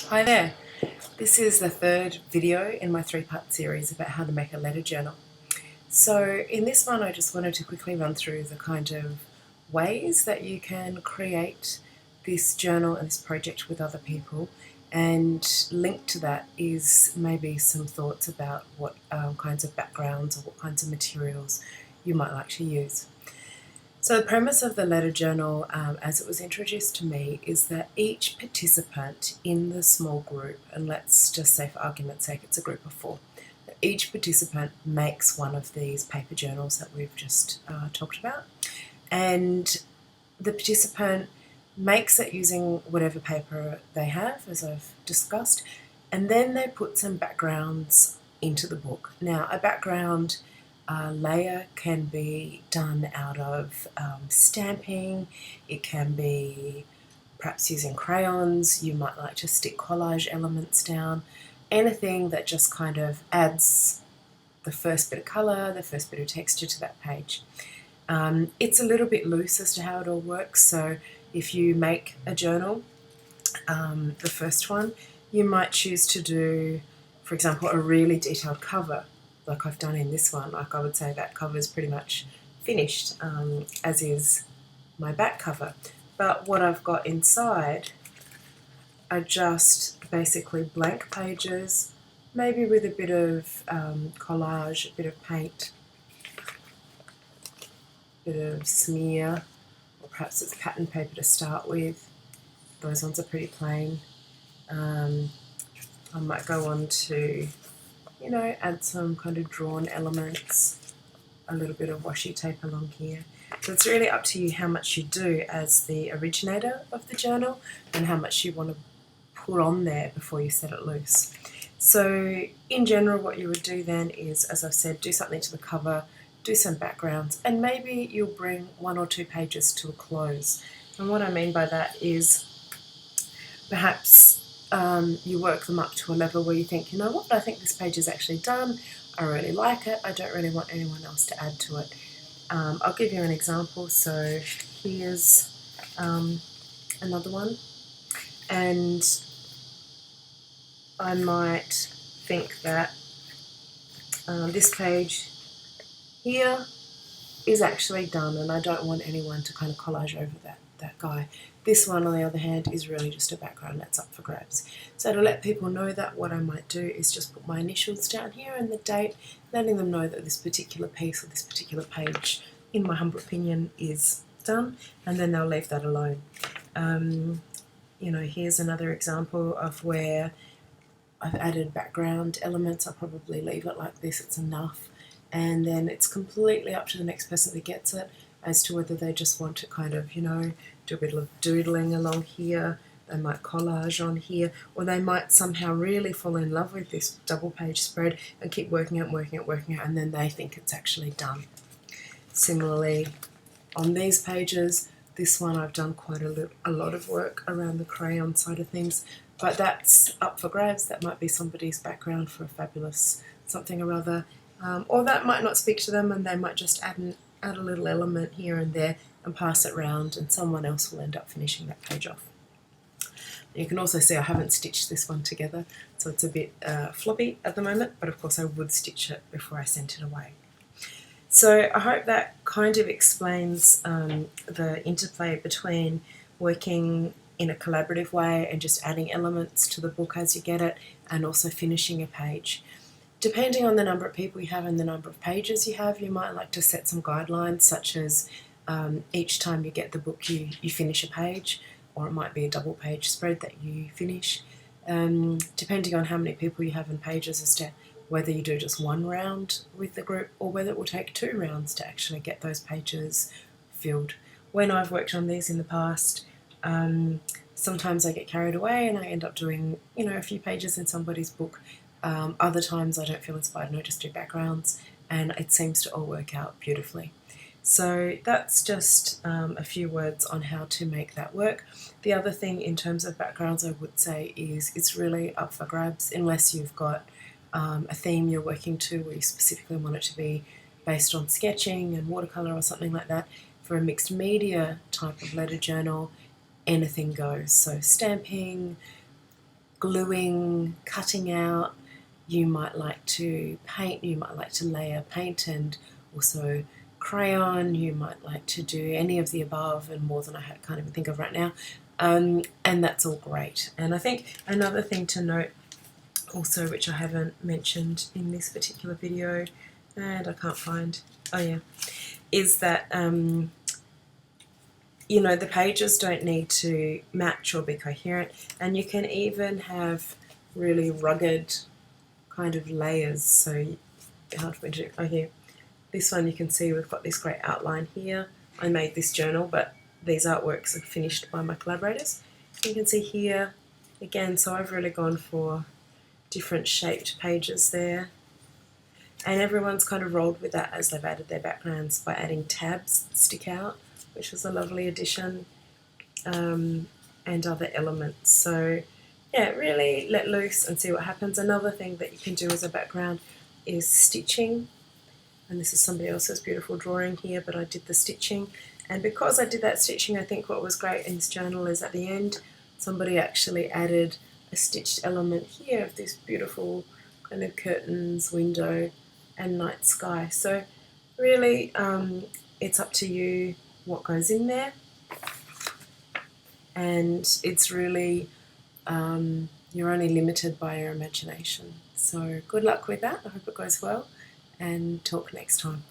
Hi there. This is the third video in my three-part series about how to make a letter journal. So in this one I just wanted to quickly run through the kind of ways that you can create this journal and this project with other people, and linked to that is maybe some thoughts about what kinds of backgrounds or what kinds of materials you might like to use. So the premise of the letter journal, as it was introduced to me, is that each participant in the small group, and let's just say for argument's sake it's a group of 4, that each participant makes one of these paper journals that we've just talked about, and the participant makes it using whatever paper they have, as I've discussed, and then they put some backgrounds into the book. Now, a background layer can be done out of stamping, it can be perhaps using crayons, you might like to stick collage elements down, anything that just kind of adds the first bit of colour, the first bit of texture to that page. It's a little bit loose as to how it all works, so if you make a journal, the first one, you might choose to do, for example, a really detailed cover, like I've done in this one. Like I would say that cover is pretty much finished, as is my back cover. But what I've got inside are just basically blank pages, maybe with a bit of collage, a bit of paint, a bit of smear, or perhaps it's pattern paper to start with. Those ones are pretty plain. I might go on to, add some kind of drawn elements, a little bit of washi tape along here. So it's really up to you how much you do as the originator of the journal and how much you want to put on there before you set it loose. So in general what you would do then is, as I've said, do something to the cover, do some backgrounds, and maybe you'll bring 1 or 2 pages to a close. And what I mean by that is perhaps you work them up to a level where you think, you know what, I think this page is actually done, I really like it, I don't really want anyone else to add to it. I'll give you an example. So here's another one, and I might think that this page here is actually done and I don't want anyone to kind of collage over that guy. This one, on the other hand, is really just a background that's up for grabs. So to let people know that, what I might do is just put my initials down here and the date, letting them know that this particular piece or this particular page, in my humble opinion, is done, and then they'll leave that alone. Here's another example of where I've added background elements. I'll probably leave it like this, it's enough, and then it's completely up to the next person that gets it as to whether they just want to kind of, do a bit of doodling along here, they might collage on here, or they might somehow really fall in love with this double page spread and keep working it, and then they think it's actually done. Similarly, on these pages, this one I've done quite a lot of work around the crayon side of things, but that's up for grabs. That might be somebody's background for a fabulous something or other, or that might not speak to them and they might just add a little element here and there and pass it round, and someone else will end up finishing that page off. You can also see I haven't stitched this one together, so it's a bit floppy at the moment, but of course I would stitch it before I sent it away. So I hope that kind of explains the interplay between working in a collaborative way and just adding elements to the book as you get it, and also finishing a page. Depending on the number of people you have and the number of pages you have, you might like to set some guidelines, such as each time you get the book you finish a page, or it might be a double page spread that you finish, depending on how many people you have in pages, as to whether you do just 1 round with the group or whether it will take 2 rounds to actually get those pages filled. When I've worked on these in the past, sometimes I get carried away and I end up doing a few pages in somebody's book. Other times I don't feel inspired and I just do backgrounds, and it seems to all work out beautifully. So that's just a few words on how to make that work. The other thing in terms of backgrounds I would say is it's really up for grabs, unless you've got a theme you're working to where you specifically want it to be based on sketching and watercolour or something like that. For a mixed media type of letter journal, anything goes. So stamping, gluing, cutting out. You might like to paint, you might like to layer paint and also crayon, you might like to do any of the above and more than I can't even think of right now. And that's all great. And I think another thing to note also, which I haven't mentioned in this particular video, and I can't find, oh yeah, is that you know, the pages don't need to match or be coherent, and you can even have really rugged kind of layers. So hard for me to do. Oh, here, this one you can see we've got this great outline here. I made this journal, but these artworks are finished by my collaborators. You can see here again, so I've really gone for different shaped pages there, and everyone's kind of rolled with that as they've added their backgrounds by adding tabs that stick out, which was a lovely addition, and other elements. So yeah, really let loose and see what happens. Another thing that you can do as a background is stitching, and this is somebody else's beautiful drawing here, but I did the stitching, and because I did that stitching, I think what was great in this journal is at the end somebody actually added a stitched element here of this beautiful kind of curtains, window and night sky. So really it's up to you what goes in there, and it's really you're only limited by your imagination. So good luck with that. I hope it goes well, and talk next time.